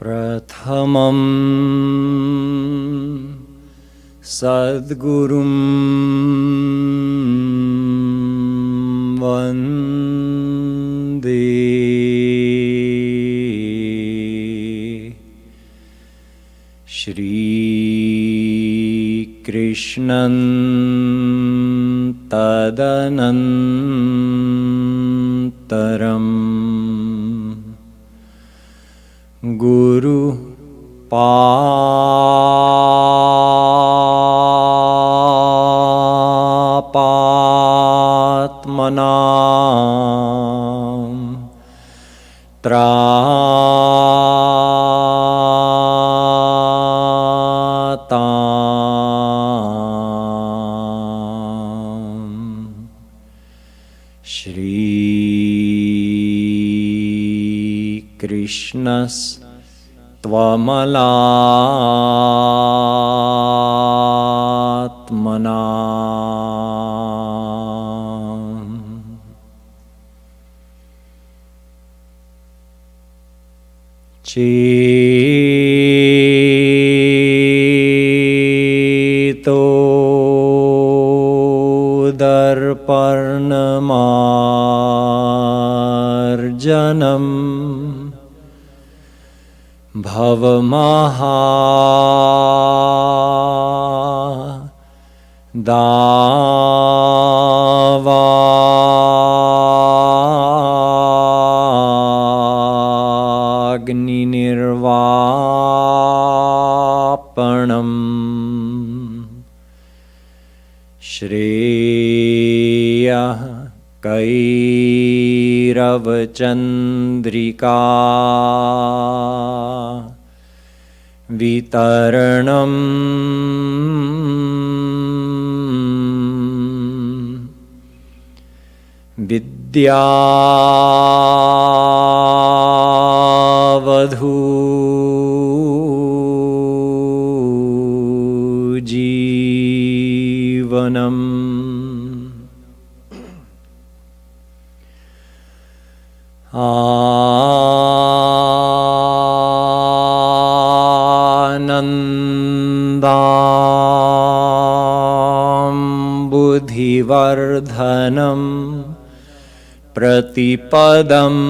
प्रथमं सद्गुरुं वन्दे श्रीकृष्णं तदनन्तरम् गुरुपापात्मना त्वमलात्मना चेतो दर्पणमार्जनम् भवमहा दावाग्निर्वापणम् श्रेयः कैरवचन्द्रिका वितरणम् विद्यावधूजीवनम् बुद्धिवर्धनम् प्रतिपदम्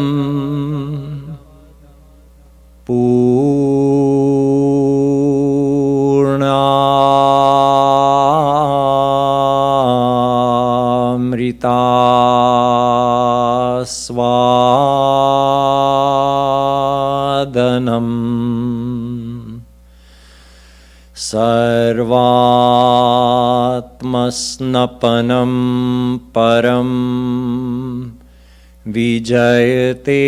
पूर्णामृतास्वादनम् सर्वात्मस्नपनं परं विजयते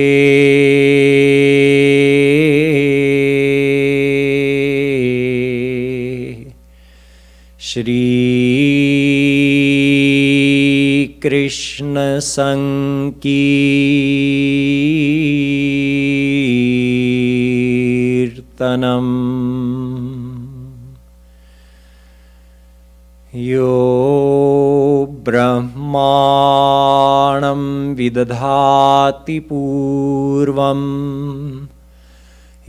श्रीकृष्ण संकीर्तनम् यो ब्रह्माणं विदधाति पूर्वं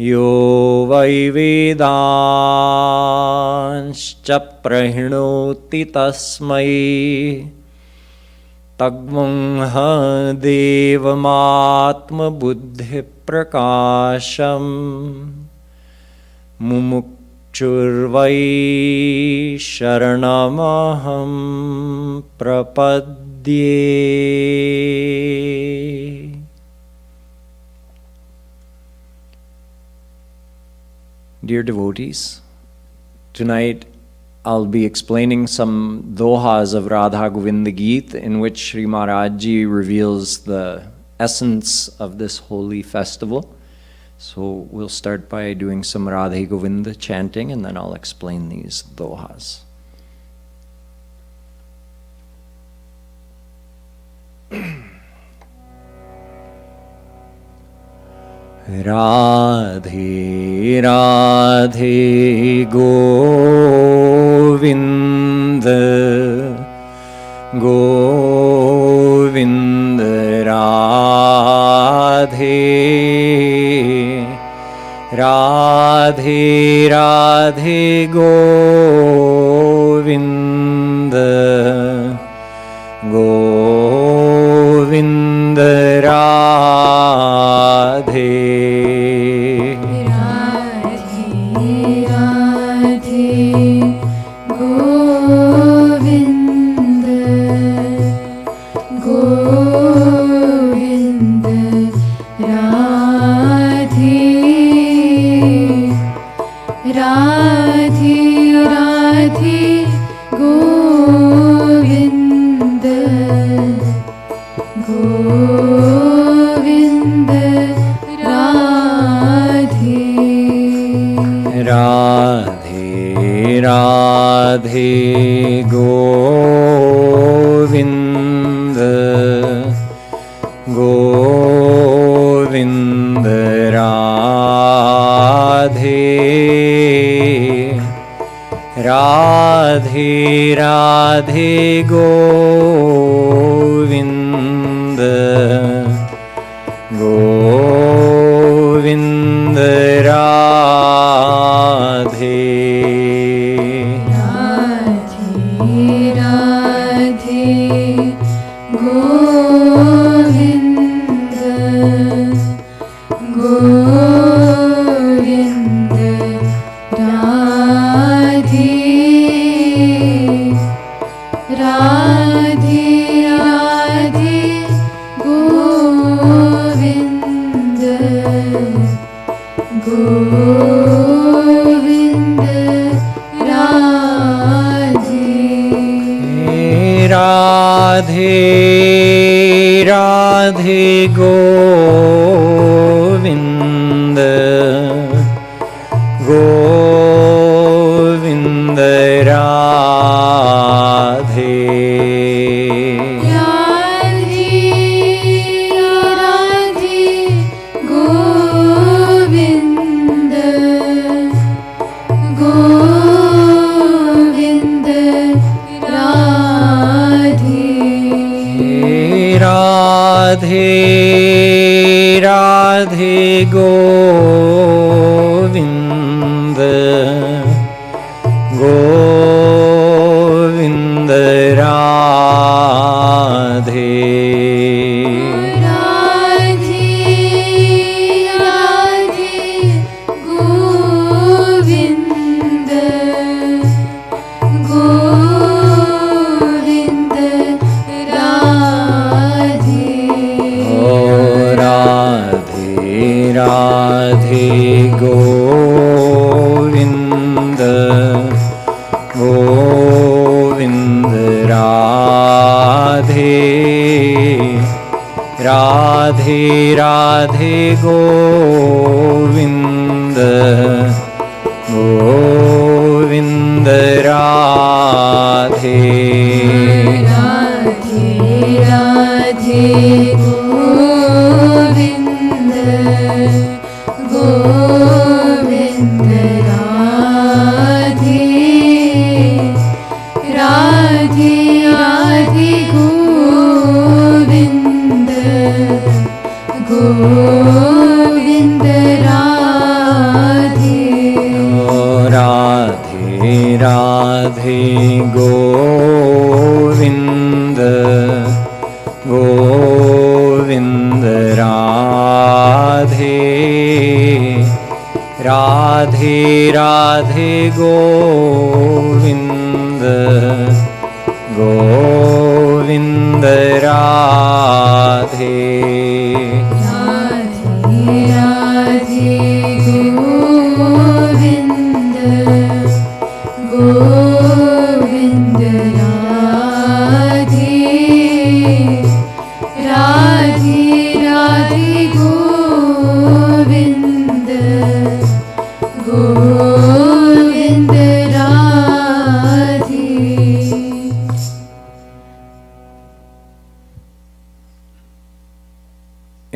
यो वै वेदांश्च प्रणोति तस्मै तद्ब्रह्म देवमात्मबुद्धिप्रकाशम् मुमुक्षुर्वै शरणमहं प्रपद्ये। Dear devotees, tonight I'll be explaining some dohas of Radha Govind Geet in which Shree Maharaj Ji reveals the essence of this holy festival. So we'll start by doing some Radhe Govinda chanting and then I'll explain these dohas. Radhe Radhe Govind Govind Radhe Radhe Radhe Radhe Govind Govind Radhe Radhe Govind Govind Radhe Radhe Radhe Govind Govind Radhe Radhe Radhe Govind Govind Radhe Radhe Radhe Govind Govind Radhe Radhe Govind Govind Radhe Radhe Radhe Govind Govind Radhe Radhe Govind Govind Radhe Radhe Radhe Govind Govind Radhe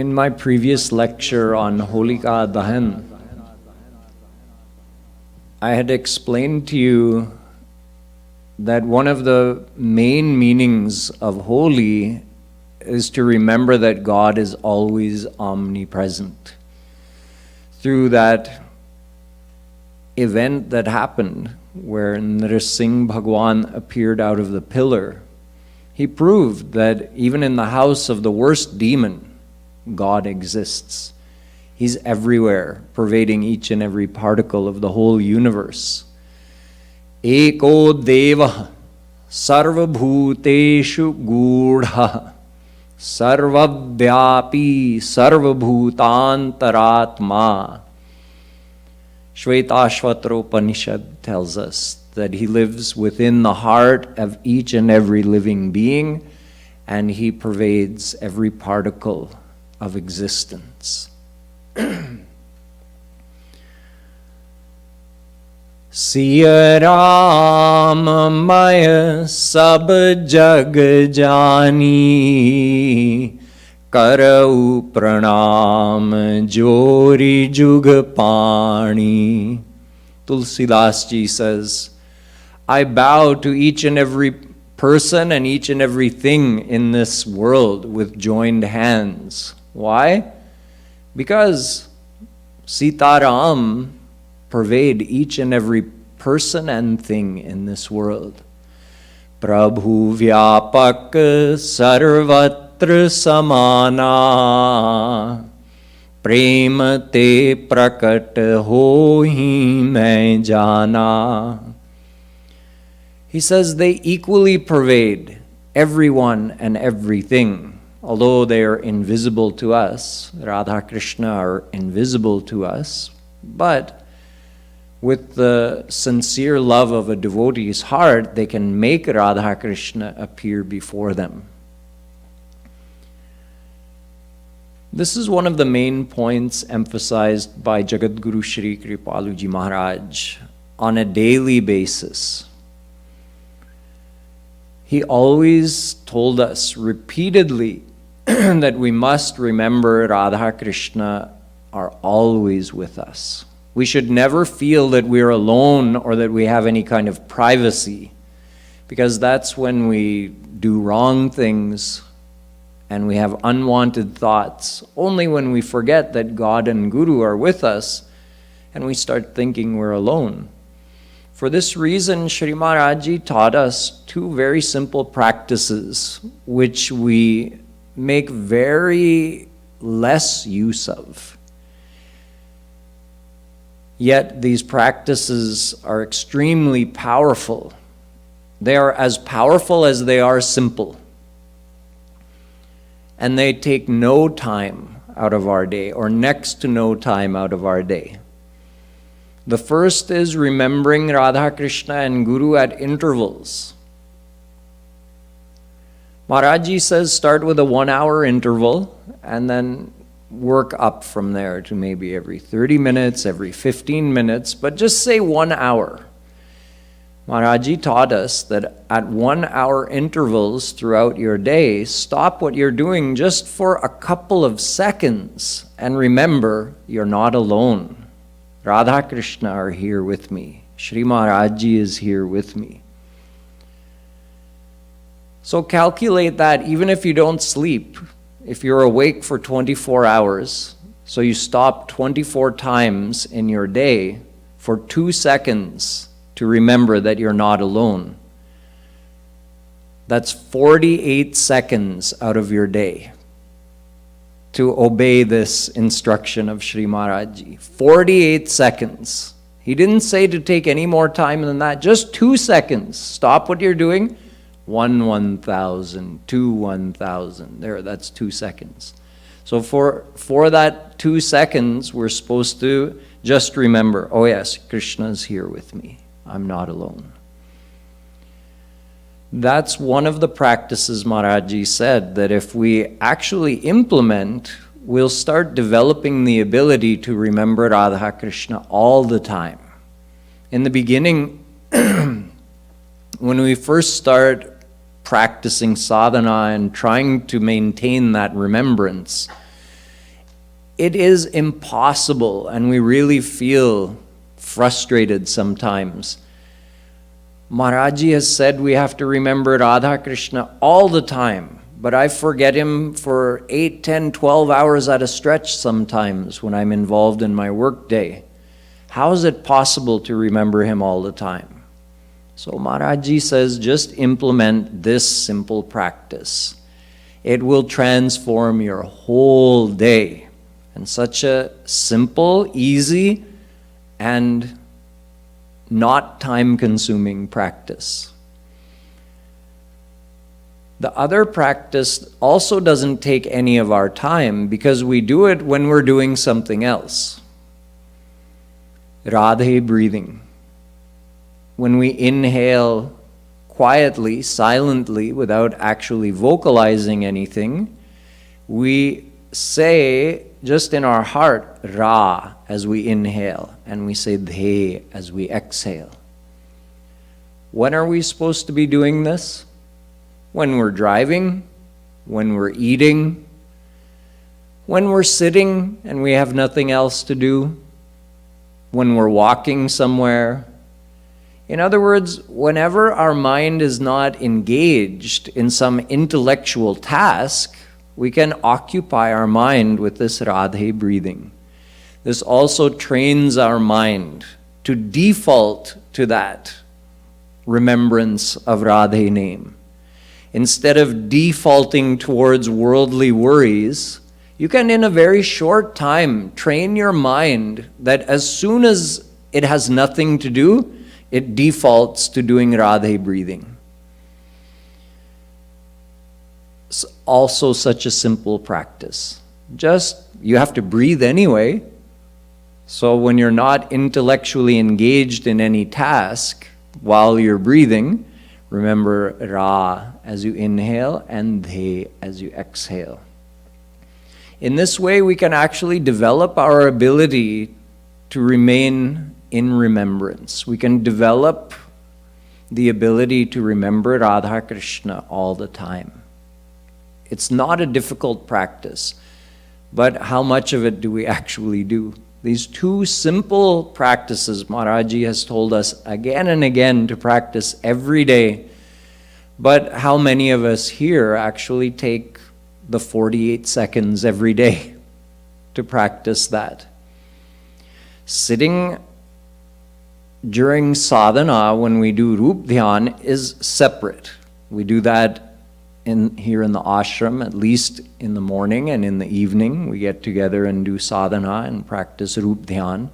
In my previous lecture on Holika Dahan, I had explained to you that one of the main meanings of holy is to remember that God is always omnipresent. Through that event that happened where Nrsimha Bhagwan appeared out of the pillar, he proved that even in the house of the worst demon, God exists. He's everywhere, pervading each and every particle of the whole universe. Eko Deva Sarvabhuteshu Gudha Sarvavyapi Sarvabhutantaratma. Shvetashvatra Upanishad tells us that he lives within the heart of each and every living being, and he pervades every particle of existence. Siya Ram Maya Sab Jag Jani Karau Pranam Jori Jug Pani. Tulsidas Ji says, I bow to each and every person and each and everything in this world with joined hands. Why? Because Sitaram pervade each and every person and thing in this world. Prabhu Vyapak Sarvatra Samana Prema Te Prakat Hohi Main Jana. He says they equally pervade everyone and everything. Although they are invisible to us, Radha Krishna are invisible to us, but with the sincere love of a devotee's heart, they can make Radha Krishna appear before them. This is one of the main points emphasized by Jagadguru Shree Kripalu Ji Maharaj on a daily basis. He always told us repeatedly that we must remember Radha Krishna are always with us. We should never feel that we're alone or that we have any kind of privacy, because that's when we do wrong things and we have unwanted thoughts. Only when we forget that God and Guru are with us and we start thinking we're alone. For this reason, Shri Maharaj Ji taught us two very simple practices which we make very less use of. Yet these practices are extremely powerful. They are as powerful as they are simple. And they take no time out of our day, or next to no time out of our day. The first is remembering Radha Krishna and Guru at intervals. Maharaj Ji says start with a 1 hour interval and then work up from there to maybe every 30 minutes, every 15 minutes, but just say 1 hour. Maharaj Ji taught us that at 1 hour intervals throughout your day, stop what you're doing just for a couple of seconds and remember you're not alone. Radha Krishna are here with me. Shri Maharaj Ji is here with me. So calculate that even if you don't sleep, if you're awake for 24 hours, so you stop 24 times in your day for 2 seconds to remember that you're not alone. That's 48 seconds out of your day to obey this instruction of Shri Maharaj Ji. 48 seconds. He didn't say to take any more time than that, just 2 seconds. Stop what you're doing. 1,000, 1,000. There, that's 2 seconds. So for that 2 seconds, we're supposed to just remember, oh yes, Krishna's here with me. I'm not alone. That's one of the practices Maharaj Ji said that if we actually implement, we'll start developing the ability to remember Radha Krishna all the time. In the beginning, when we first start practicing sadhana and trying to maintain that remembrance, it is impossible and we really feel frustrated sometimes. Maharaj Ji has said we have to remember Radha Krishna all the time, but I forget him for 8, 10, 12 hours at a stretch sometimes when I'm involved in my work day. How is it possible to remember him all the time? So Maharaj Ji says, just implement this simple practice. It will transform your whole day. And such a simple, easy, and not time-consuming practice. The other practice also doesn't take any of our time because we do it when we're doing something else. Radha breathing. When we inhale quietly, silently, without actually vocalizing anything, we say just in our heart, Ra, as we inhale, and we say Dhe as we exhale. When are we supposed to be doing this? When we're driving, when we're eating, when we're sitting and we have nothing else to do, when we're walking somewhere. In other words, whenever our mind is not engaged in some intellectual task, we can occupy our mind with this Radha breathing. This also trains our mind to default to that remembrance of Radha name. Instead of defaulting towards worldly worries, you can in a very short time train your mind that as soon as it has nothing to do, it defaults to doing Radha breathing. It's also such a simple practice. Just, you have to breathe anyway. So when you're not intellectually engaged in any task while you're breathing, remember Ra as you inhale and Dhe as you exhale. In this way, we can actually develop our ability to remain in remembrance. We can develop the ability to remember Radha Krishna all the time. It's not a difficult practice, but how much of it do we actually do? These two simple practices Maharaji has told us again and again to practice every day. But how many of us here actually take the 48 seconds every day to practice that? Sitting during sadhana when we do Rup Dhyan is separate. We do that here in the ashram, at least in the morning and in the evening. We get together and do sadhana and practice Rup Dhyan.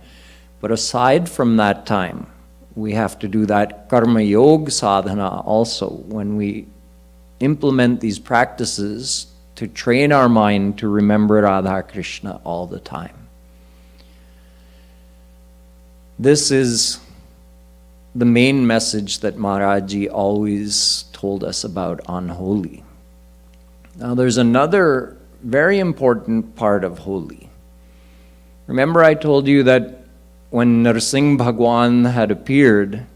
But aside from that time, we have to do that karma yoga sadhana also when we implement these practices to train our mind to remember Radha Krishna all the time. This is the main message that Maharaji always told us about on Holi. Now there's another very important part of Holi. Remember I told you that when Narsingh Bhagwan had appeared,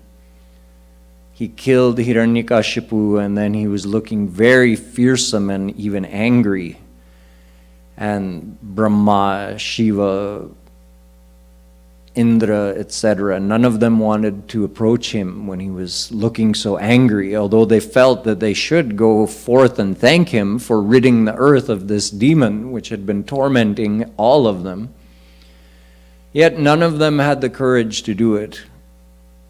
he killed Hiranyakashipu and then he was looking very fearsome and even angry. And Brahma, Shiva, Indra, etc., none of them wanted to approach him when he was looking so angry, although they felt that they should go forth and thank him for ridding the earth of this demon which had been tormenting all of them. Yet none of them had the courage to do it.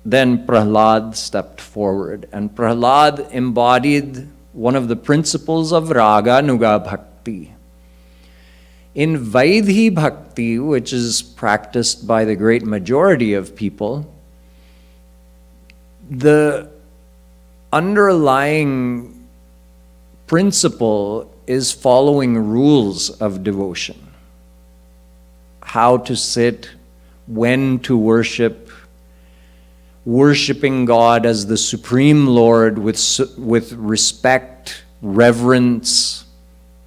Then Prahlad stepped forward, and Prahlad embodied one of the principles of Raga Nuga Bhakti. In Vaidhi Bhakti, which is practiced by the great majority of people, the underlying principle is following rules of devotion. How to sit, when to worship, worshiping God as the Supreme Lord with respect, reverence,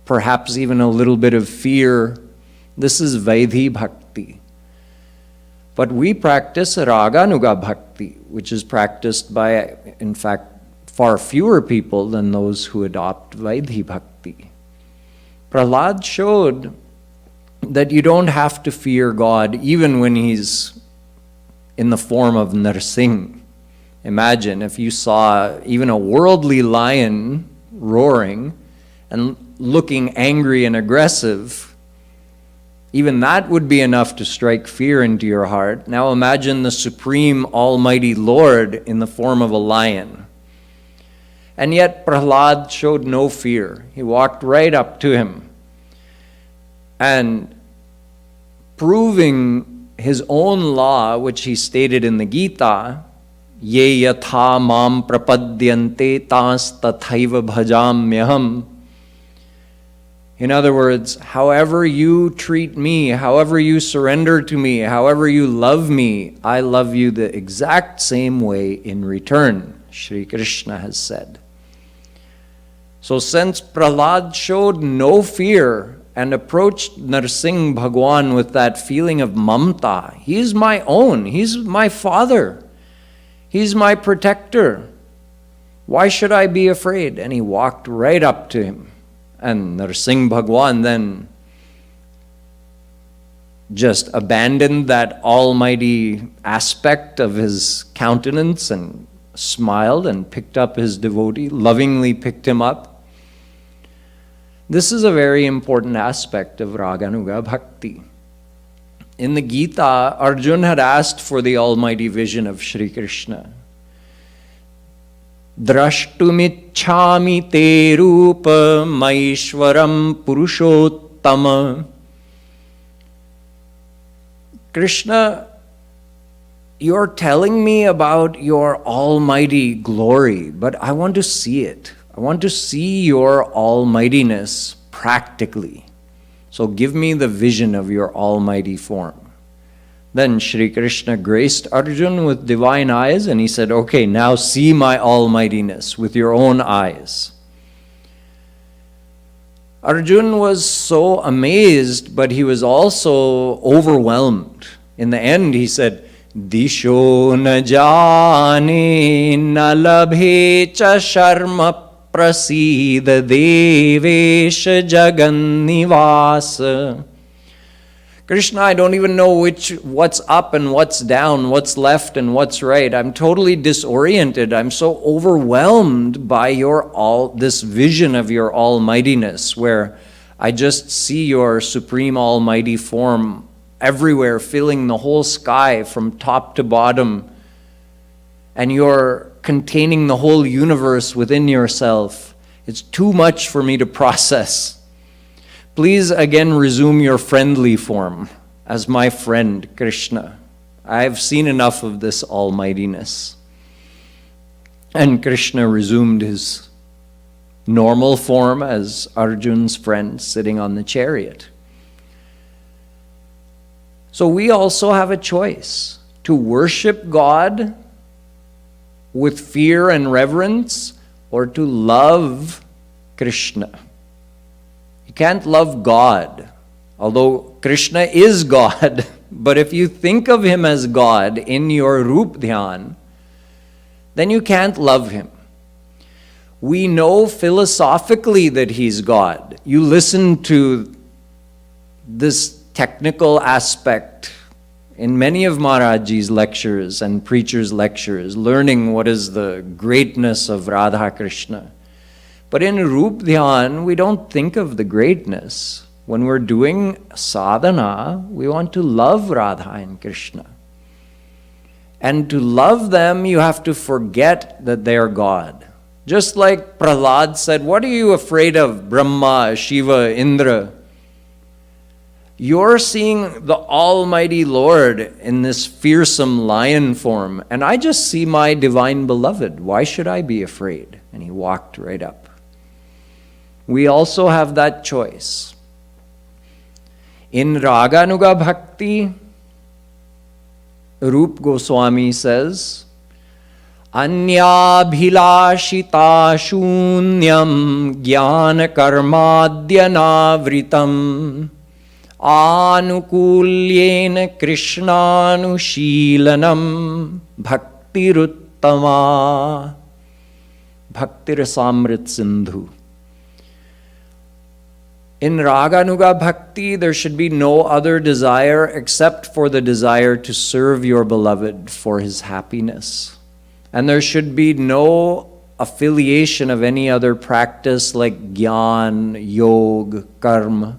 perhaps even a little bit of fear. This is Vaidhi Bhakti. But we practice Raganuga Bhakti, which is practiced by, in fact, far fewer people than those who adopt Vaidhi Bhakti. Prahlad showed that you don't have to fear God even when he's in the form of Narsingh. Imagine if you saw even a worldly lion roaring and looking angry and aggressive, Even that would be enough to strike fear into your heart. Now imagine the Supreme Almighty Lord in the form of a lion. And yet Prahlad showed no fear. He walked right up to him. And proving his own law, which he stated in the Gita, Ye yatha mam prapadyante tas tathaiva bhajamyaham. In other words, however you treat me, however you surrender to me, however you love me, I love you the exact same way in return, Shri Krishna has said. So since Prahlad showed no fear and approached Narsingh Bhagwan with that feeling of mamta, he's my own, he's my father, he's my protector, why should I be afraid? And he walked right up to him. And Narsingh Bhagwan then just abandoned that almighty aspect of his countenance and smiled and picked up his devotee, lovingly picked him up. This is a very important aspect of Raganuga Bhakti. In the Gita, Arjuna had asked for the almighty vision of Shri Krishna. Drashtumichhami te rupa maishwaram purushottama. Krishna, you're telling me about your almighty glory, but I want to see it. I want to see your almightiness practically. So give me the vision of your almighty form. Then Shri Krishna graced Arjuna with divine eyes and he said, okay, now see my almightiness with your own eyes. Arjuna was so amazed, but he was also overwhelmed. In the end, he said, Disho na jane na labhe cha sharma prasida devesha jagannivasa. Krishna, I don't even know what's up and what's down, what's left and what's right. I'm totally disoriented. I'm so overwhelmed by this vision of your almightiness, where I just see your supreme almighty form everywhere, filling the whole sky from top to bottom. And you're containing the whole universe within yourself. It's too much for me to process. Please again resume your friendly form as my friend Krishna. I've seen enough of this almightiness. And Krishna resumed his normal form as Arjuna's friend sitting on the chariot. So we also have a choice to worship God with fear and reverence or to love Krishna. You can't love God, although Krishna is God. But if you think of him as God in your Rup Dhyan, then you can't love him. We know philosophically that he's God. You listen to this technical aspect in many of Maharajji's lectures and preachers' lectures, learning what is the greatness of Radha Krishna. But in Rup Dhyan, we don't think of the greatness. When we're doing sadhana, we want to love Radha and Krishna. And to love them, you have to forget that they are God. Just like Prahlad said, what are you afraid of, Brahma, Shiva, Indra? You're seeing the Almighty Lord in this fearsome lion form, and I just see my divine beloved. Why should I be afraid? And he walked right up. We also have that choice. In Raganuga Bhakti, Rup Goswami says, Anyabhilashita shunyam jnana karmadhyanavritam anukulyena krishnanushilanam bhaktiruttama bhaktirasamrit sindhu. In Raganuga Bhakti, there should be no other desire except for the desire to serve your beloved for his happiness. And there should be no affiliation of any other practice like Gyan, Yog, Karma.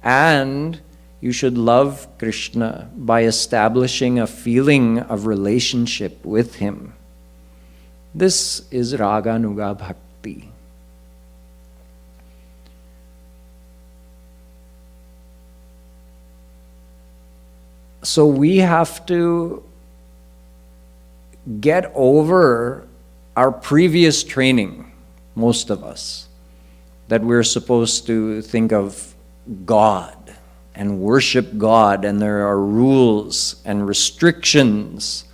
And You should love Krishna by establishing a feeling of relationship with him. This is Raganuga Bhakti. So we have to get over our previous training, most of us, that we're supposed to think of God and worship God, and there are rules and restrictions,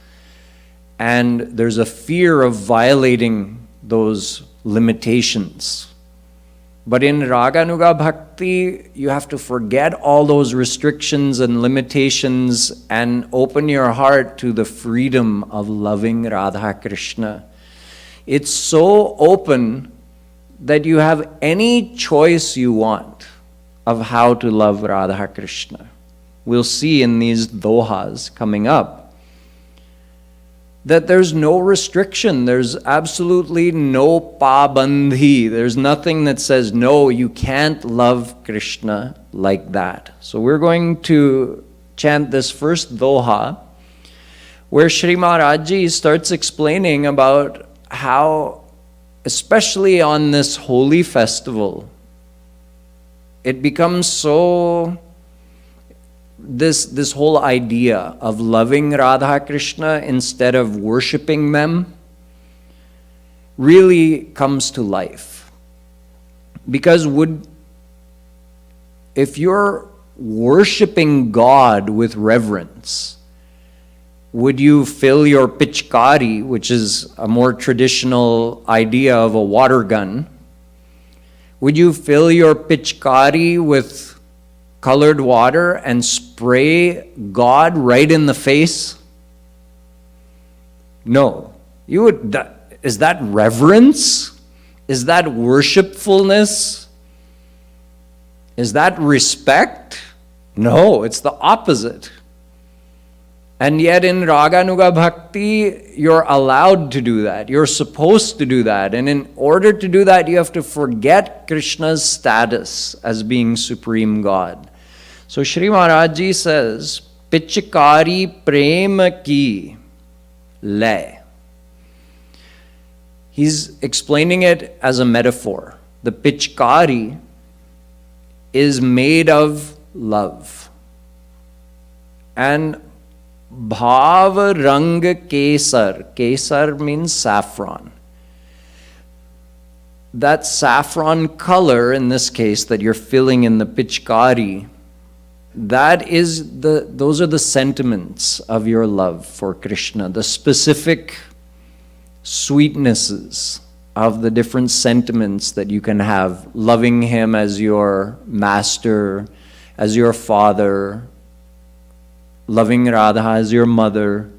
and there's a fear of violating those limitations. But in Raganuga Bhakti, you have to forget all those restrictions and limitations and open your heart to the freedom of loving Radha Krishna. It's so open that you have any choice you want of how to love Radha Krishna. We'll see in these dohas coming up that there's no restriction, there's absolutely no pabandhi, there's nothing that says, no, you can't love Krishna like that. So we're going to chant this first doha, where Sri Maharaj Ji starts explaining about how, especially on this holy festival, it becomes so, this whole idea of loving Radha Krishna instead of worshipping them really comes to life. Because if you're worshipping God with reverence, would you fill your pichkari, which is a more traditional idea of a water gun, would you fill your pichkari with colored water and spray God right in the face? No. You would. Is that reverence? Is that worshipfulness? Is that respect? No, it's the opposite. And yet in Raganuga Bhakti, you're allowed to do that. You're supposed to do that. And in order to do that, you have to forget Krishna's status as being Supreme God. So Sri Maharaj Ji says, Pichkari prema ki le. He's explaining it as a metaphor. The pichkari is made of love. And Bhav Rang Kesar. Kesar means saffron. That saffron color, in this case, that you're filling in the pichkari, those are the sentiments of your love for Krishna, the specific sweetnesses of the different sentiments that you can have, loving him as your master, as your father, loving Radha as your mother,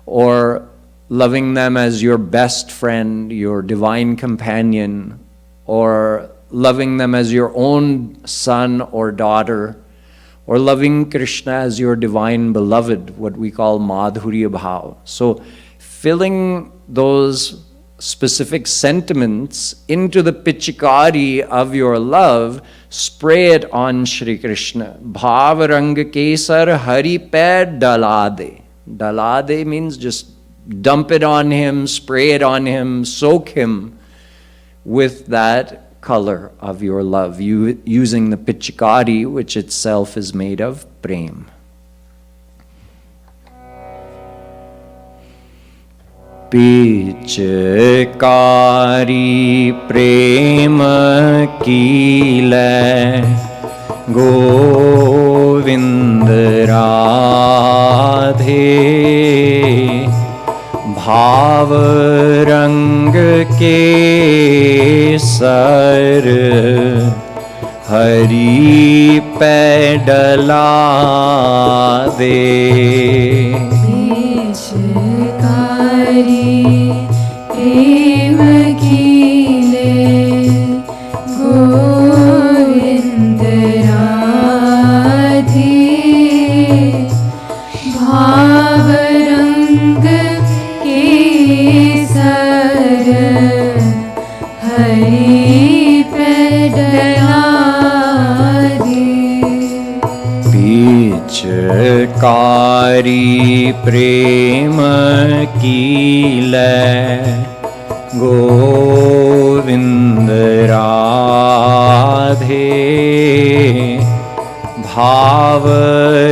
or loving them as your best friend, your divine companion, or loving them as your own son or daughter, or loving Krishna as your divine beloved, what we call Madhurya Bhav. So filling those specific sentiments into the pichkari of your love, spray it on Shri Krishna. Bhav Rang Kesar Hari Pe Dalade. Dalade means just dump it on him, spray it on him, soak him with that color of your love, using the pichkari, which itself is made of prem. Pichkari prema kile Govind Radhe Bhav Rang Kesar Hari Pe Dalade. प्रेम कीले गोविंद राधे भाव रंग केसर हरि पे डलादे. Hari Prema Ki Lay Govind Radhe Bhav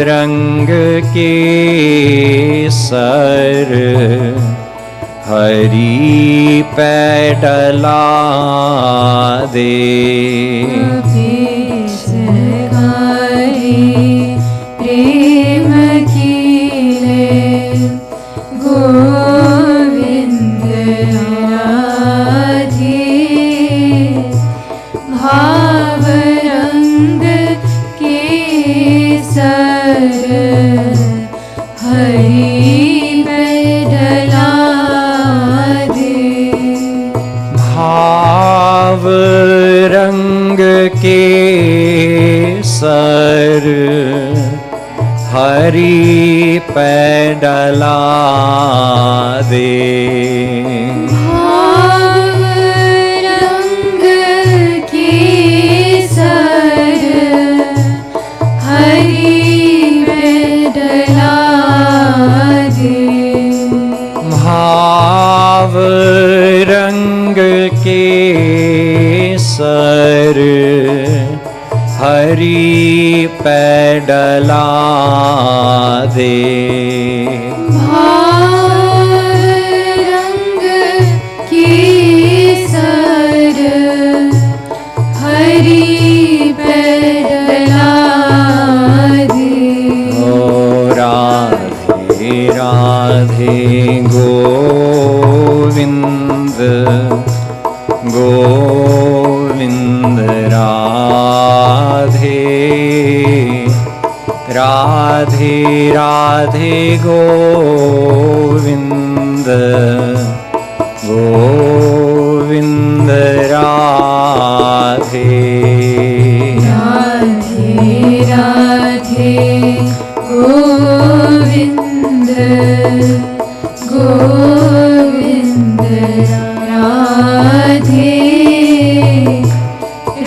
Rang Ke Sar Hari Pedala De Hari Prema Kile Govind Radhe Bhav Rang Ke Sar Hari Pedala De Bhav Rang Ke Sar Hari Pedala De Bhav Rang Ke Sar Hari Pedala De Bhav Rang Ke Sar Hari Pedala De Bhav Rang Ke Sar Hari Pedala De Oh Radhe Radhe Govind Govind Radhe Radhe Radhe Govind Govind Radhe Radhe Radhe Govind Govind Radhe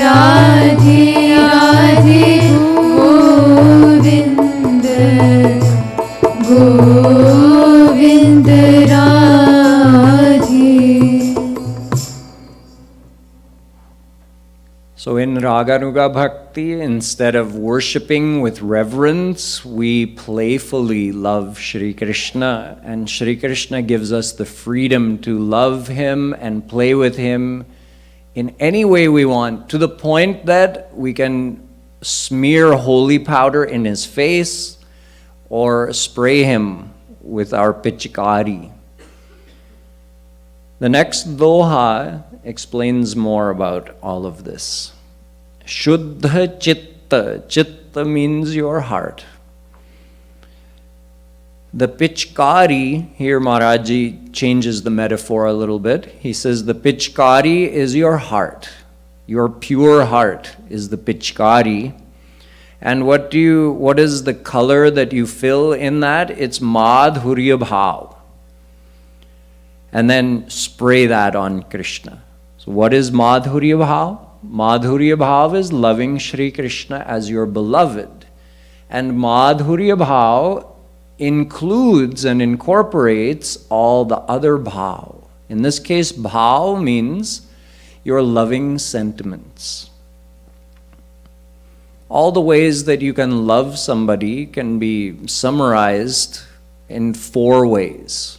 Radhe Radhe Govind Govind Radhe. So in Raganuga Bhakti, instead of worshipping with reverence, we playfully love Shri Krishna, and Shri Krishna gives us the freedom to love him and play with him in any way we want, to the point that we can smear holy powder in his face or spray him with our pichkari. The next doha explains more about all of this. Shuddha Chitta. Chitta means your heart. The pichkari, here Maharaj changes the metaphor a little bit. He says the pichkari is your heart. Your pure heart is the pichkari. And what is the color that you fill in that? It's madhurya bhav. And then spray that on Krishna. So what is madhurya bhav? Madhurya bhav is loving Shri Krishna as your beloved. And madhurya bhav includes and incorporates all the other bhav. In this case, bhav means your loving sentiments. All the ways that you can love somebody can be summarized in 4 ways.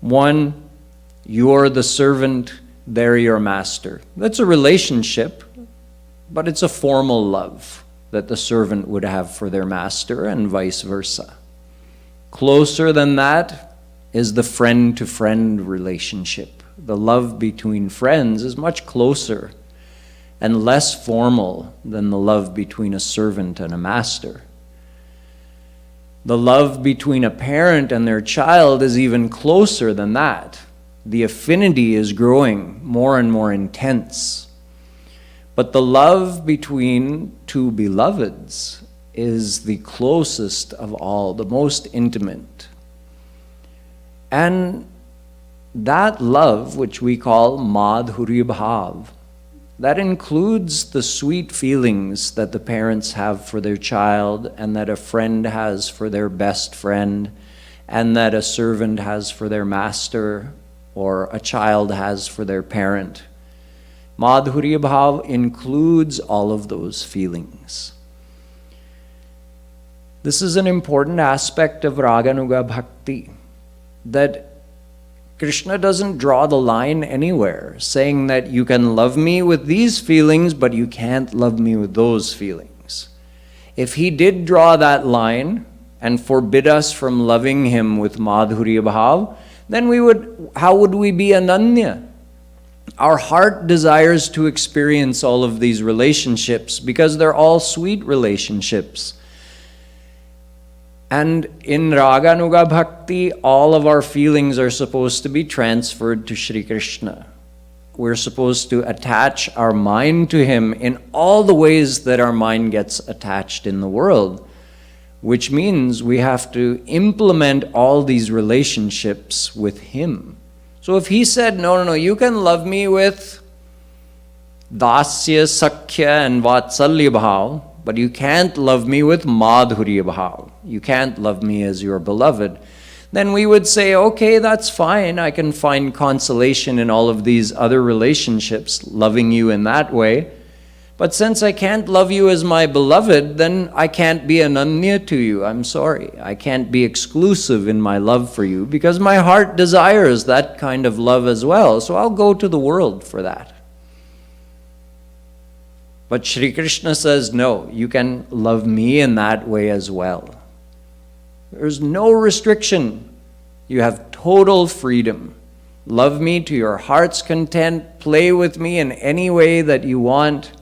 1, you're the servant, they're your master. That's a relationship, but it's a formal love that the servant would have for their master and vice versa. Closer than that is the friend-to-friend relationship. The love between friends is much closer and less formal than the love between a servant and a master. The love between a parent and their child is even closer than that. The affinity is growing more and more intense. But the love between 2 beloveds is the closest of all, the most intimate. And that love, which we call madhurya bhav, That includes the sweet feelings that the parents have for their child, and that a friend has for their best friend, and that a servant has for their master, or a child has for their parent. Madhurya Bhav includes all of those feelings. This is an important aspect of Raganuga Bhakti, that Krishna doesn't draw the line anywhere, saying that you can love me with these feelings, but you can't love me with those feelings. If he did draw that line and forbid us from loving him with Madhurya Bhav, then how would we be Ananya? Our heart desires to experience all of these relationships because they're all sweet relationships. And in Raganuga Bhakti, all of our feelings are supposed to be transferred to Shri Krishna. We're supposed to attach our mind to him in all the ways that our mind gets attached in the world, which means we have to implement all these relationships with him. So if he said, no, you can love me with Dasya, Sakhya and Vatsalya Bhav, but you can't love me with Madhurya Bhav. You can't love me as your beloved. Then we would say, okay, that's fine. I can find consolation in all of these other relationships, loving you in that way. But since I can't love you as my beloved, then I can't be Ananya to you. I'm sorry. I can't be exclusive in my love for you because my heart desires that kind of love as well. So I'll go to the world for that. But Shri Krishna says, no, you can love me in that way as well. There's no restriction. You have total freedom. Love me to your heart's content. Play with me in any way that you want.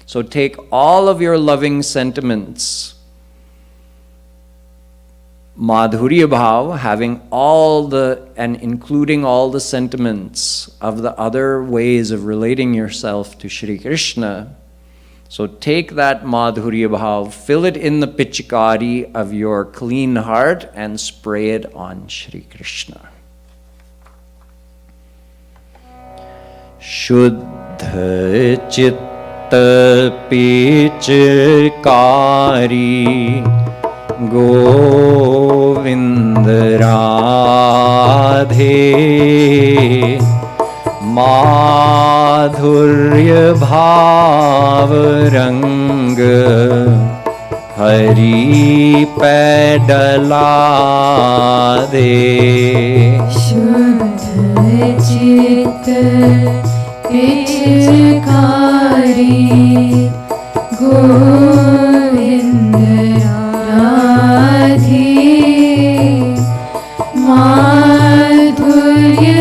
So take all of your loving sentiments, Madhurya Bhav, having and including all the sentiments of the other ways of relating yourself to Shri Krishna. So take that Madhurya Bhav, fill it in the pichkari of your clean heart and spray it on Shri Krishna. Shuddha Chitta Pichkari Govind Radhe Madhurya Bhav Rang Hari Pedala De Shuddha Chitta Pichkari Govind Radhe Madhurya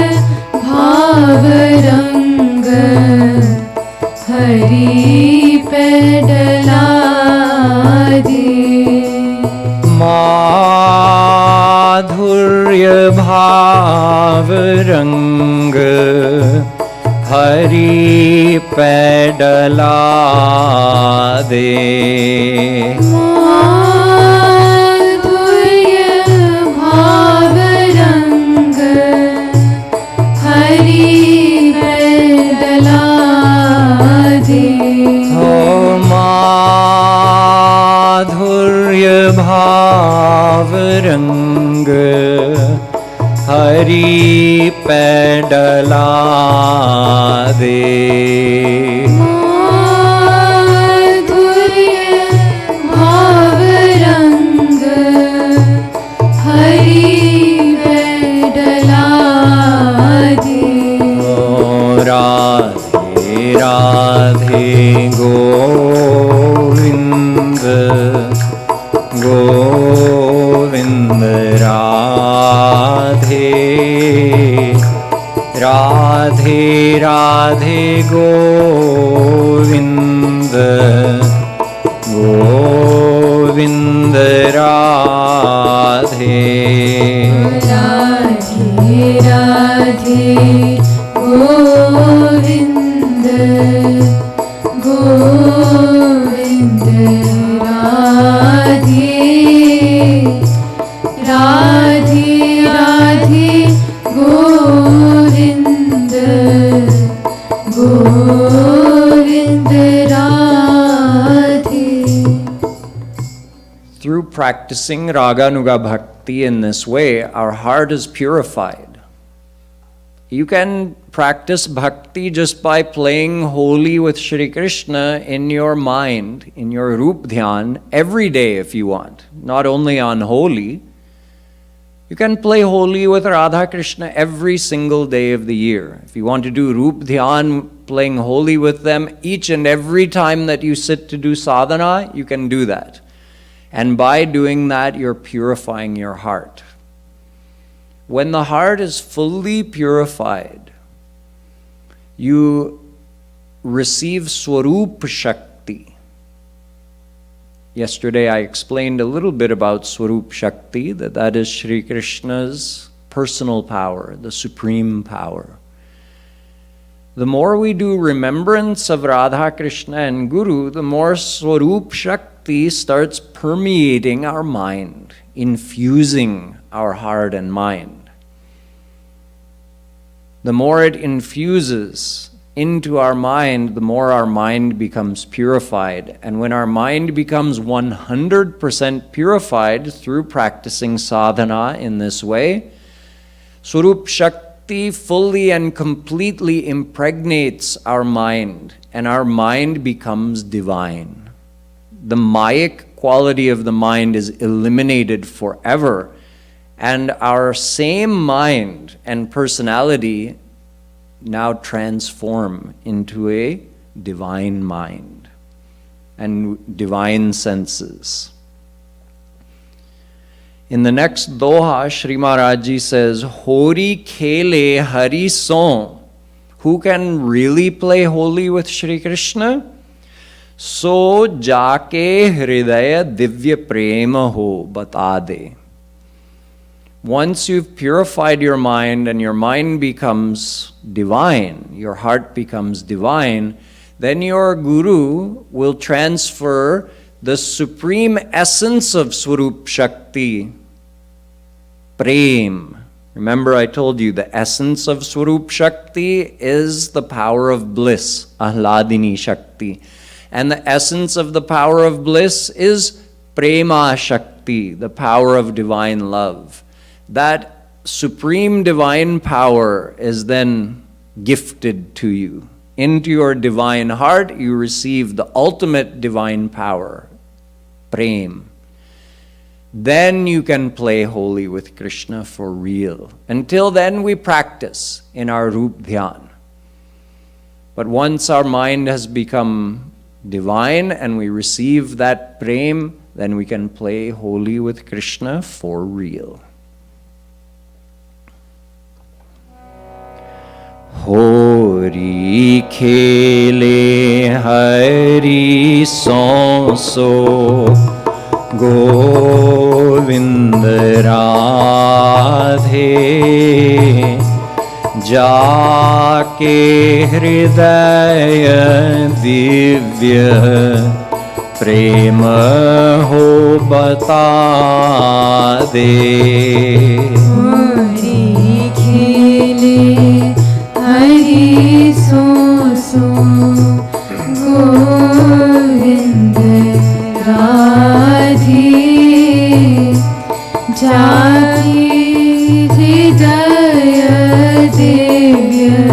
Bhav Rang Hari Pedala De Madhurya Bhav Rang Hari Pedala De Madhurya Bhav Rang Hari Pedala De Madhurya Bhav Rang Hari Pedala De Madhurya Bhav Rang Hari Pedala De Radhe Radhe Govind Govind Radhe Radhe Radhe Govind Govind Radhe Radhe Radhe Govind Govind Radhe Radhe Radhe Govind Govind practicing Raganuga Bhakti in this way, our heart is purified. You can practice bhakti just by playing Holi with Shri Krishna in your mind, in your Rup Dhyan, every day if you want, not only on Holi. You can play Holi with Radha Krishna every single day of the year. If you want to do Rup Dhyan, playing Holi with them each and every time that you sit to do sadhana, you can do that. And by doing that, you're purifying your heart. When the heart is fully purified, you receive Swarup Shakti. Yesterday I explained a little bit about Swarup Shakti, that is Shri Krishna's personal power, the supreme power. The more we do remembrance of Radha Krishna and Guru, the more Swarup Shakti starts permeating our mind, infusing our heart and mind. The more it infuses into our mind, the more our mind becomes purified. And when our mind becomes 100% purified through practicing sadhana in this way, Swarup Shakti fully and completely impregnates our mind, and our mind becomes divine. The Mayic quality of the mind is eliminated forever, and our same mind and personality now transform into a divine mind and divine senses. In the next doha, Shri Maharaj Ji says, Hori khele hari son. Who can really play Holi with Shri Krishna? So jaake hridaya divya prema ho bata de. Once you've purified your mind and your mind becomes divine, your heart becomes divine, then your Guru will transfer the supreme essence of Swarup Shakti, Prem. Remember I told you the essence of Swarup Shakti is the power of bliss, Ahladini Shakti. And the essence of the power of bliss is Prema Shakti, the power of divine love. That supreme divine power is then gifted to you. Into your divine heart, you receive the ultimate divine power, Prem. Then you can play Holi with Krishna for real. Until then, we practice in our Rup Dhyan. But once our mind has become divine and we receive that Prem, then we can play Holi with Krishna for real. Hori khele hari so Govind Radhe jaake hridaya divya prema ho bata de. Hori khele Hari so Govind Radhe Jaki Hridaya Divya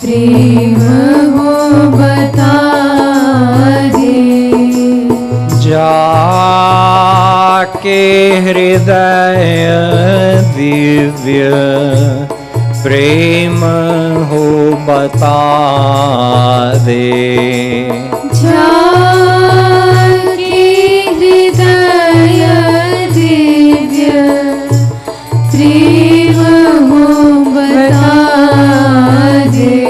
Prema Ho Bata De. Jaki Hridaya Divya Prema ho bata de. Jaki hridaya divya prema ho bata de.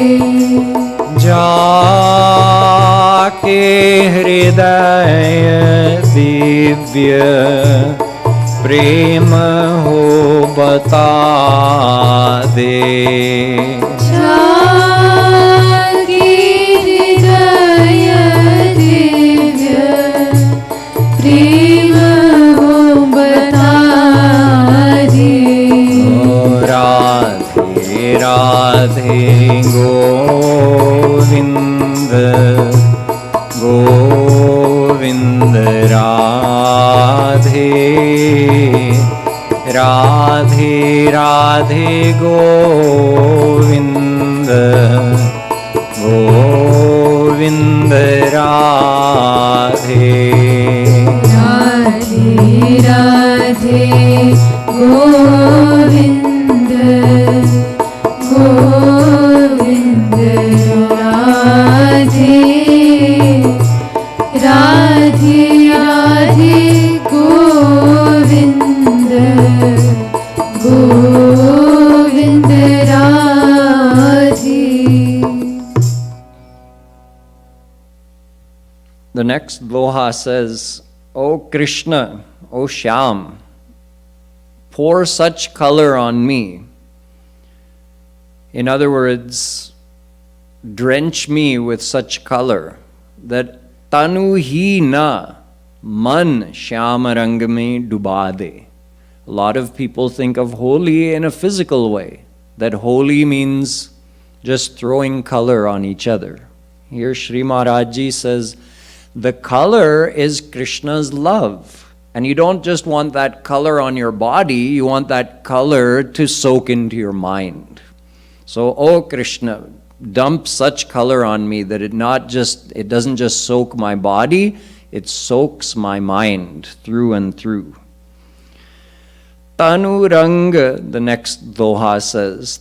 Jaki hridaya divya prema ho bata de. Jaki hridaya divya prema ho bata de. Radhe Radhe Govind Govind Radhe Govind, Govind Radhe. Radhe Radhe Govind, Govind Radhe. Radhe Radhe Govind, Govind Radhe. The next loha says, O Krishna, O Shyam, pour such color on me. In other words, drench me with such color that tanu hi na man shyam rang mein duba de. A lot of people think of Holi in a physical way, that Holi means just throwing color on each other. Here Shree Maharaj Ji says, the color is Krishna's love. And you don't just want that color on your body, you want that color to soak into your mind. So, oh Krishna, dump such color on me that it doesn't just soak my body, it soaks my mind through and through. Tanu rang, the next doha says,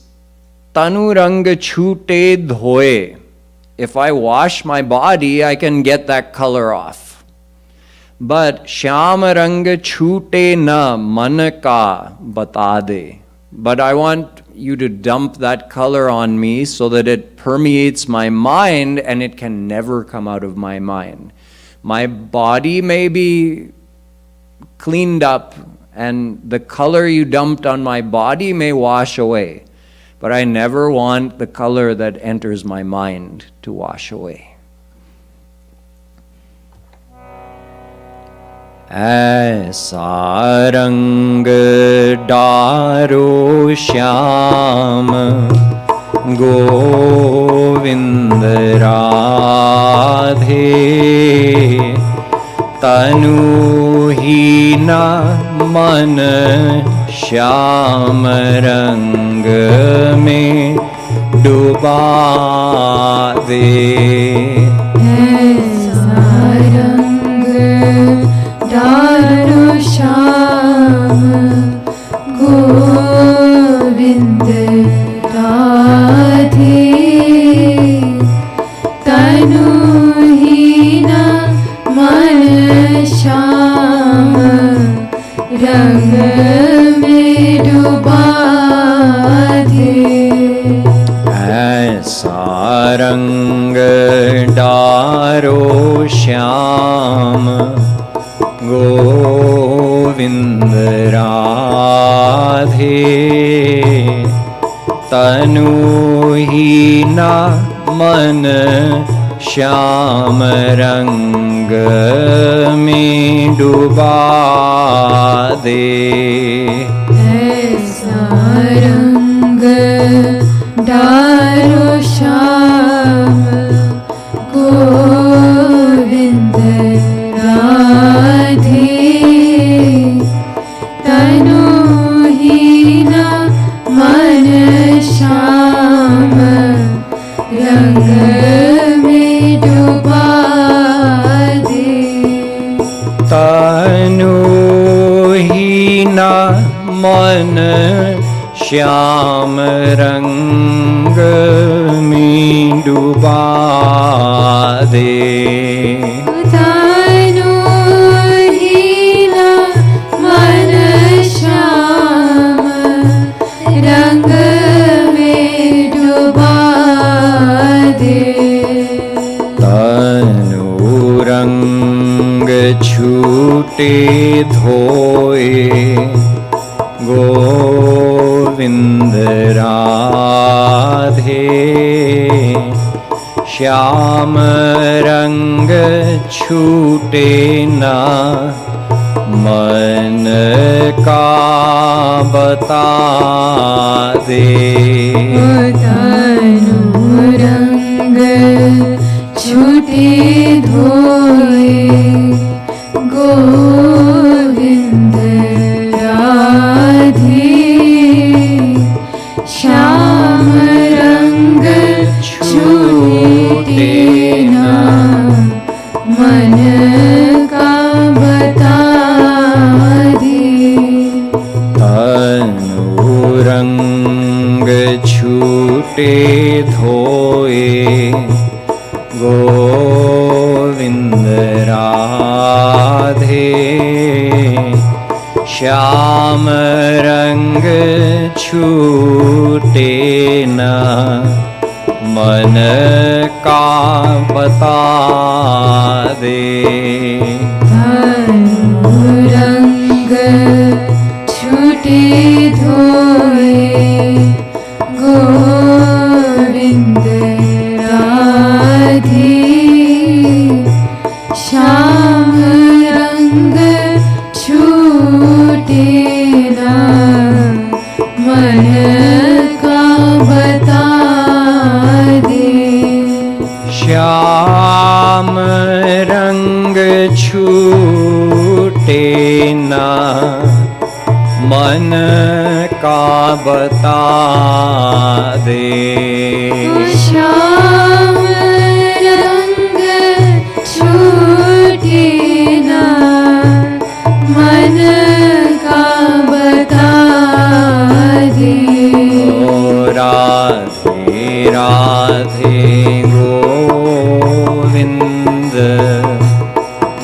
Tanu rang chhute dhoye. If I wash my body, I can get that color off. But shyam rang chhute na man ka bata de. But I want you to dump that color on me so that it permeates my mind and it can never come out of my mind. My body may be cleaned up and the color you dumped on my body may wash away. But I never want the color that enters my mind to wash away. Aisa rang daro shyam Govind Radhe. Tanu hi na man Shyam रंग में डुबा दे. ऐसा रंग डालो श्याम गोविंद राधे. तनु ही न मन श्याम रंग में डुबा दे. ऐसा रंग डारो श्याम गोविंद राधे. तनु ही न मन श्याम रंग में डुबा दे. ऐसा रंग डालो श्याम गोविंद राधे. तनु ही न मन श्याम रंग में डुबा दे. तनु ही न मन श्याम रंग में डुबा दे. तनु ही न मन श्याम रंग में डुबा दे. तनु रंग छूटे धोए गोविंद राधे. श्याम रंग छूटे ना मन का बता दे. तनु रंग छूटे धोए गोविंद राधे. छूटे ना, मन का बता दे। अनुरंग छूटे धोए, गोविंद राधे। श्याम रंग छूटे न, मन का बता दे। अनुरंग छूटे धोए, गोविंद राधे। श्याम रंग छूटे ना, मन का बता दे। श्याम रंग छूटे न, मन का बता दे। श्याम रंग छूटे ना, मन का बता दे। ओ राधे राधे गोविंद,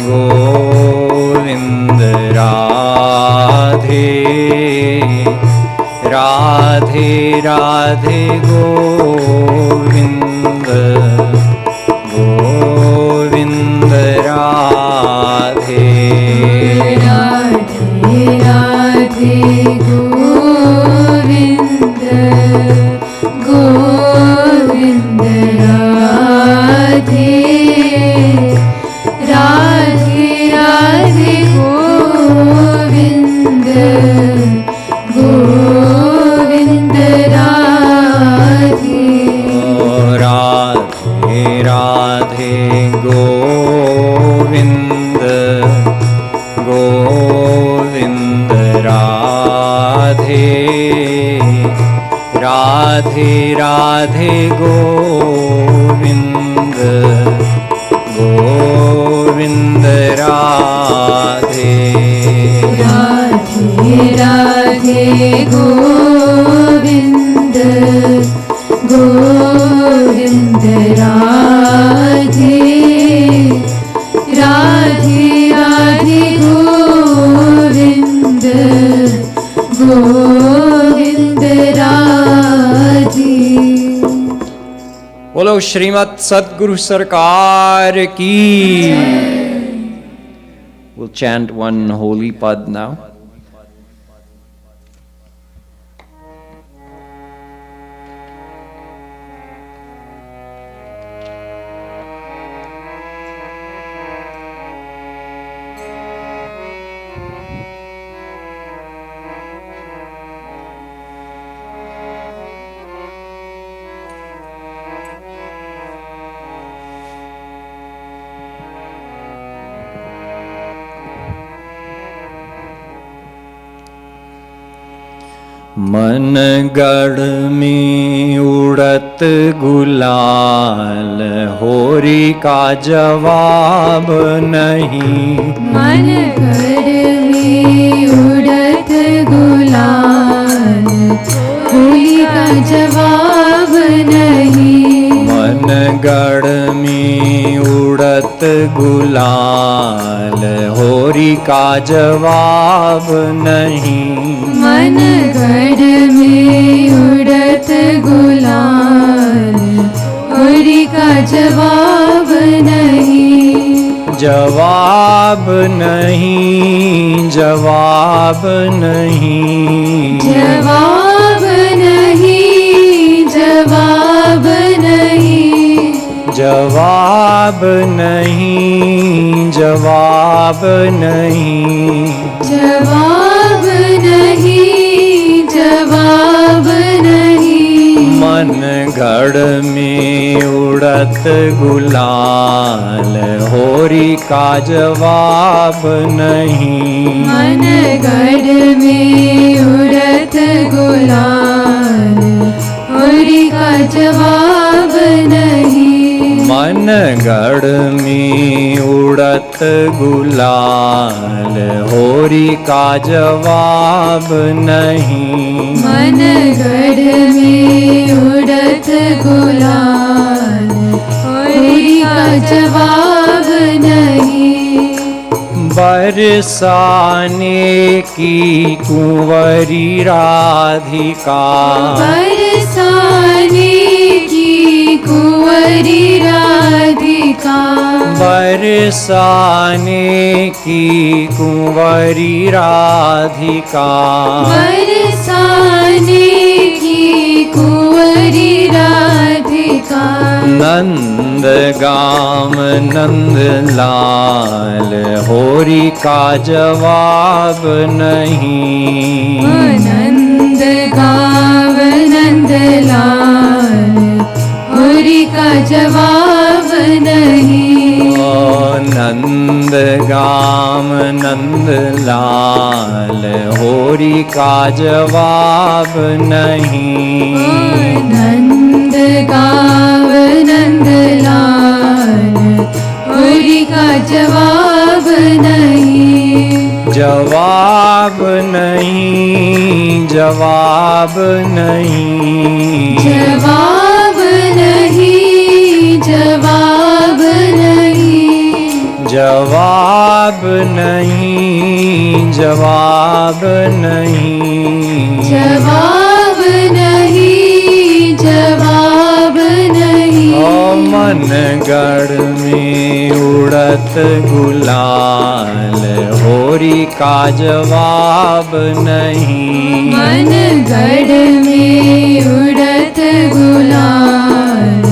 गोविंद राधे। राधे राधे गोविंद, गोविंद राधे। राधे राधे गोविंद, गोविंद राधे। राधे राधे गोविंद, गोविंद राधे। राधे राधे गोविंद, गोविंद राधे। राधे राधे गोविंद, गोविंद राधे। राधे राधे गोविंद, गोविंद राधे। राधे राधे गोविंद, गोविंद राधे। बोलो श्रीमत सद्गुरु सरकार की। We'll chant one holy pad now. मन गढ़ में उड़त गुलाल, होरी का जवाब नहीं। मन गढ़ में उड़त गुलाल, होली का जवाब नहीं। मन गढ़ में उड़त गुलाल, होरी का जवाब नहीं। मन गढ़ में उड़त गुलाल, होली का जवाब नहीं। जवाब नहीं, जवाब नहीं, जवाब नहीं, जवाब नहीं। जवाब नहीं, जवाब नहीं। जवाब नहीं, जवाब नहीं। मन गढ़ में उड़त गुलाल, होरी का जवाब नहीं। मन गढ़ में उड़त गुलाल, होरी का जवाब नहीं। मन गढ़ में उड़त गुलाल, होरी का जवाब नहीं। मन गढ़ में उड़त गुलाल, होरी का जवाब नहीं। बरसाने की कुंवरी राधिका, बरसाने की कुंवरी राधिका, बरसाने की कुंवरी राधिका, बरसाने की कुंवरी राधिका। नंद गाम नंद लाल, होरी का जवाब नहीं। नंद गाव नंद लाल, होरी का जवाब नहीं। नंद गाम नंद लाल, होरी का जवाब नहीं। नंद गाव नंद लाल, होरी का जवाब नहीं। जवाब नहीं, जवाब नहीं, जवाब नहीं, जवाब नहीं, जवाब नहीं, जवाब नहीं, जवाब नहीं, जवाब नहीं। ओ मन गढ़ में उड़त गुलाल, होरी का जवाब नहीं। मन गढ़ में उड़त गुलाल,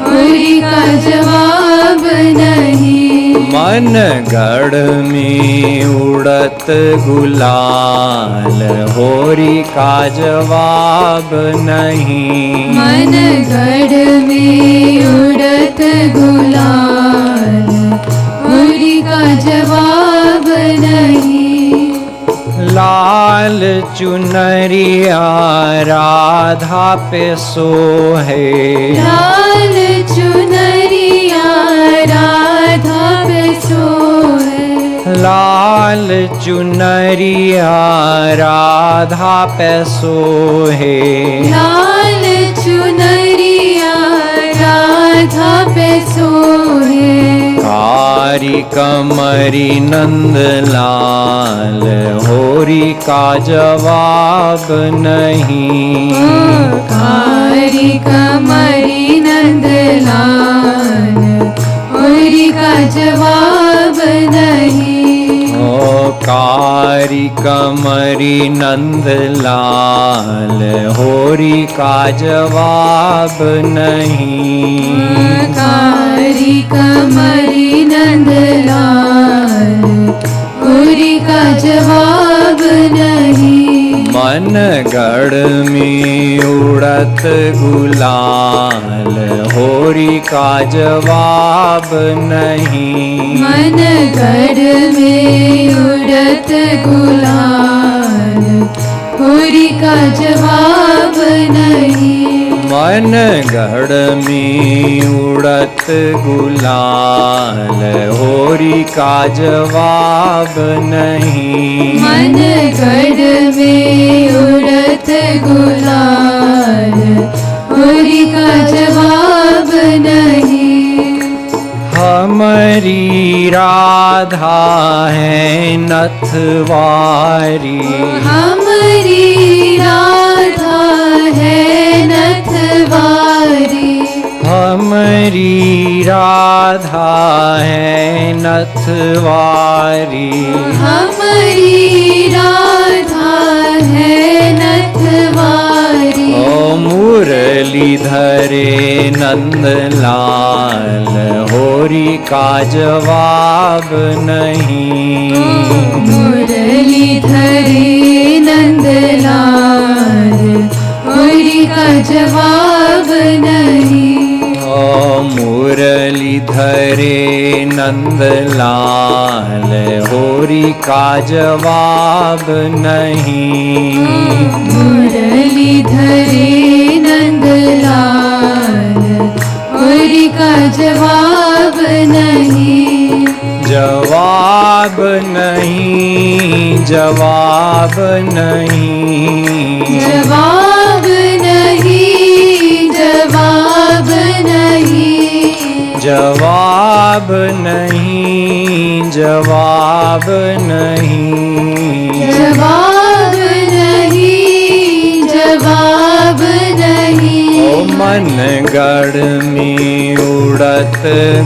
होरी का जवाब नहीं। मन गढ़ में उड़त गुलाल, होरी का जवाब नहीं। मन गढ़ में उड़त गुलाल, होरी का जवाब नहीं। लाल चुनरिया राधा पे सोहे, लाल चुनरिया राधा पे सोहे, लाल चुनरिया राधा पे सोहे। लाल चुनरिया राधा पे सोहे। कारी कमरी नंद लाल, होरी का जवाब नहीं। कारी कमरी नंद लाल, होरी का जवाब नहीं। ओ कारी कमरी नंद लाल, होरी का जवाब नहीं। कारी कमरी नंद लाल, होरी का जवाब नहीं। मन गढ़ में उड़त गुलाल, होरी का जवाब नहीं। मन गढ़ में उड़त गुलाल, होरी का जवाब नहीं। मन गढ़ में उड़त गुलाल, होरी का जवाब नहीं। मन गढ़ में उड़त गुलाल, होरी का जवाब नहीं। हमारी राधा है नथवारी, हमारी राधा है नथवारी। हमारी राधा है नथवारी। हमारी राधा है नथवारी। ओ मुरली धरे नंद लाल, होरी का जवाब नहीं। मुरली धरे नंद लाल, होरी का जवाब नहीं। ओ मुरली मुरली धरे नंदलाल, होरी का जवाब नहीं। मुरली धरे नंदलाल, होरी का जवाब नहीं। जवाब नहीं, जवाब नहीं, जवाब नहीं, जवाब नहीं। जवाब नहीं, जवाब नहीं, जवाब नहीं, जवाब नहीं। ओ मन गढ़ में उड़त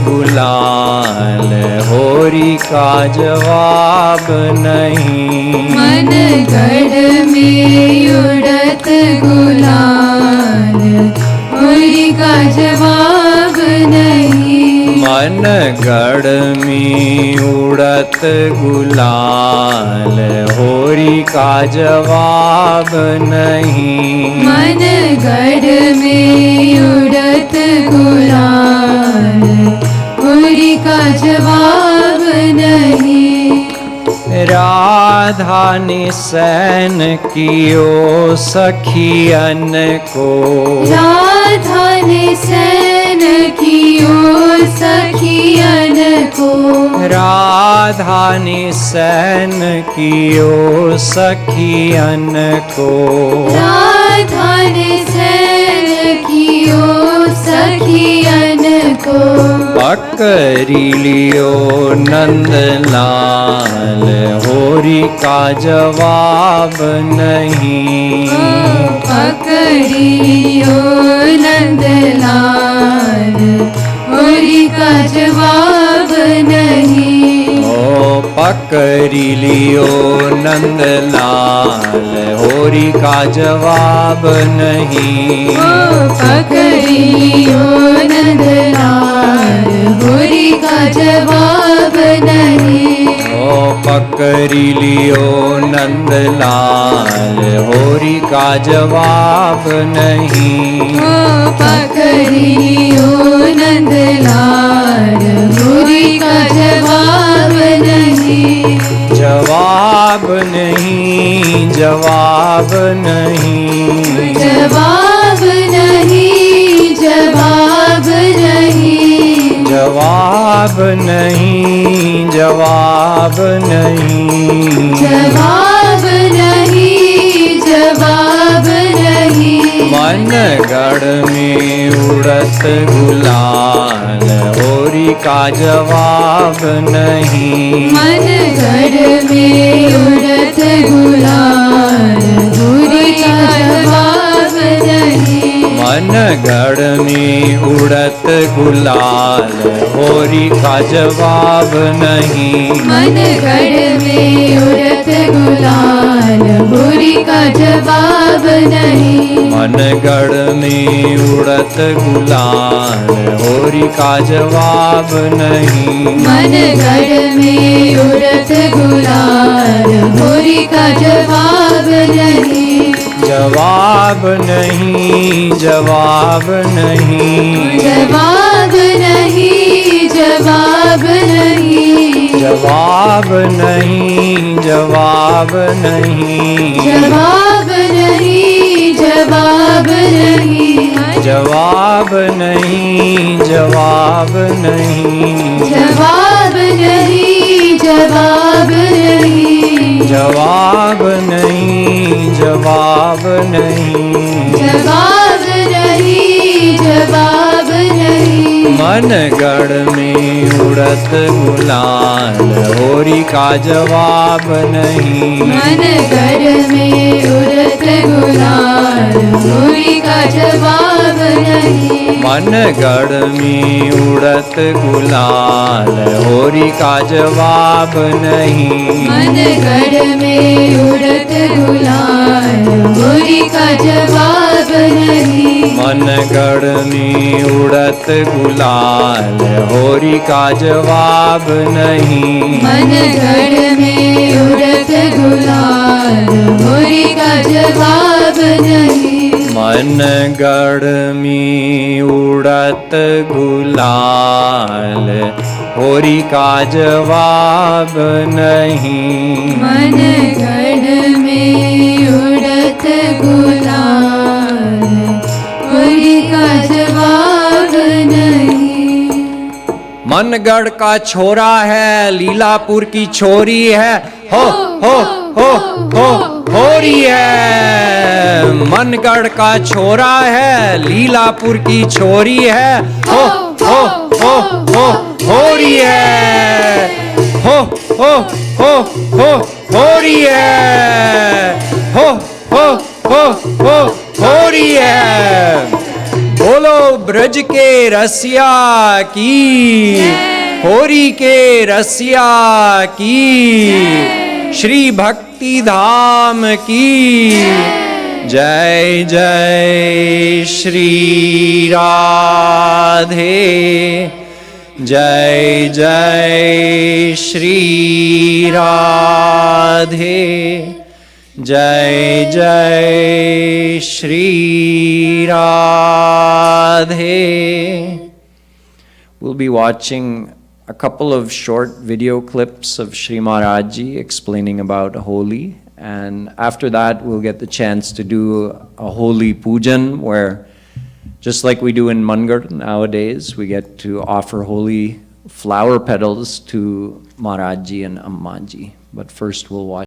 गुलाल, होरी का जवाब नहीं। मन गढ़ में उड़त गुलाल, होरी का जवाब नहीं। मन गढ़ में उड़त गुलाल, होरी का जवाब नहीं। मन गढ़ में उड़त गुलाल, होरी का जवाब नहीं। राधा ने सैन कियो सखियन को, राधा ने सैन कियो सखियन को। राधा ने सैन कियो सखियन को। राधा ने सैन कियो सखियन को। पकड़ी लियो नंदलाल, होरी का जवाब नहीं। पकड़ियो नंदलाल, होरी का जवाब नहीं। ओ पकड़ी लियो नंदलाल, होरी का जवाब नहीं। ओ पकड़ियो नंदलाल, होरी का जवाब नहीं। ओ पकड़ी लियो नंदलाल, होरी का जवाब नहीं। ओ पकड़ियो नंदलाल, होरी का जवाब नहीं। जवाब नहीं, जवाब नहीं, जवाब नहीं, जवाब नहीं। जवाब नहीं, जवाब नहीं, जवाब नहीं, जवाब नहीं। मन गढ़ में उड़त गुलाल, होरी का जवाब नहीं। मन गढ़ में उड़त गुलाल, होरी का जवाब नहीं। मन गढ़ में उड़त गुलाल, होरी का जवाब नहीं। मन गढ़ में उड़त गुलाल, होरी का जवाब नहीं। मन गढ़ में उड़त गुलाल, होरी का जवाब नहीं। मन गढ़ में उड़त गुलाल, होरी का जवाब नहीं। जवाब नहीं, जवाब नहीं, जवाब नहीं, जवाब नहीं। जवाब नहीं, जवाब नहीं, जवाब नहीं, जवाब नहीं। जवाब नहीं, जवाब नहीं, जवाब नहीं, जवाब नहीं। जवाब नहीं, जवाब नहीं, जवाब नहीं, जवाब नहीं। मन गढ़ में उड़त गुलाल, होरी का जवाब नहीं। मन गढ़ में उड़त गुलाल, होरी का जवाब नहीं। मन गढ़ में उड़त गुलाल, होरी का जवाब नहीं। मन गढ़ में उड़त गुलाल, होरी का जवाब नहीं। मन गढ़ में उड़त गुलाल, होरी का जवाब नहीं। मन गढ़ में उड़त गुलाल, होरी का जवाब नहीं। मन गढ़ में उड़त गुलाल, होरी का जवाब नहीं। मन गढ़ में उड़त गुलाल, होरी का जवाब नहीं। मनगढ़ का छोरा है, लीलापुर की छोरी है, हो होरी है। मनगढ़ का छोरा है, लीलापुर की छोरी है, हो होरी है, हो होरी है, हो होरी है। बोलो ब्रज के रसिया की, होरी के रसिया की, श्री भक्ति धाम की जय जय। श्री राधे जय जय, श्री राधे जय जय, Shri Radhe. We'll be watching a couple of short video clips of Sri Maharaj Ji explaining about Holi, and after that we'll get the chance to do a Holi Pujan, where just like we do in Mangar nowadays, we get to offer holy flower petals to Maharaj Ji and Amma Ji. But first we'll watch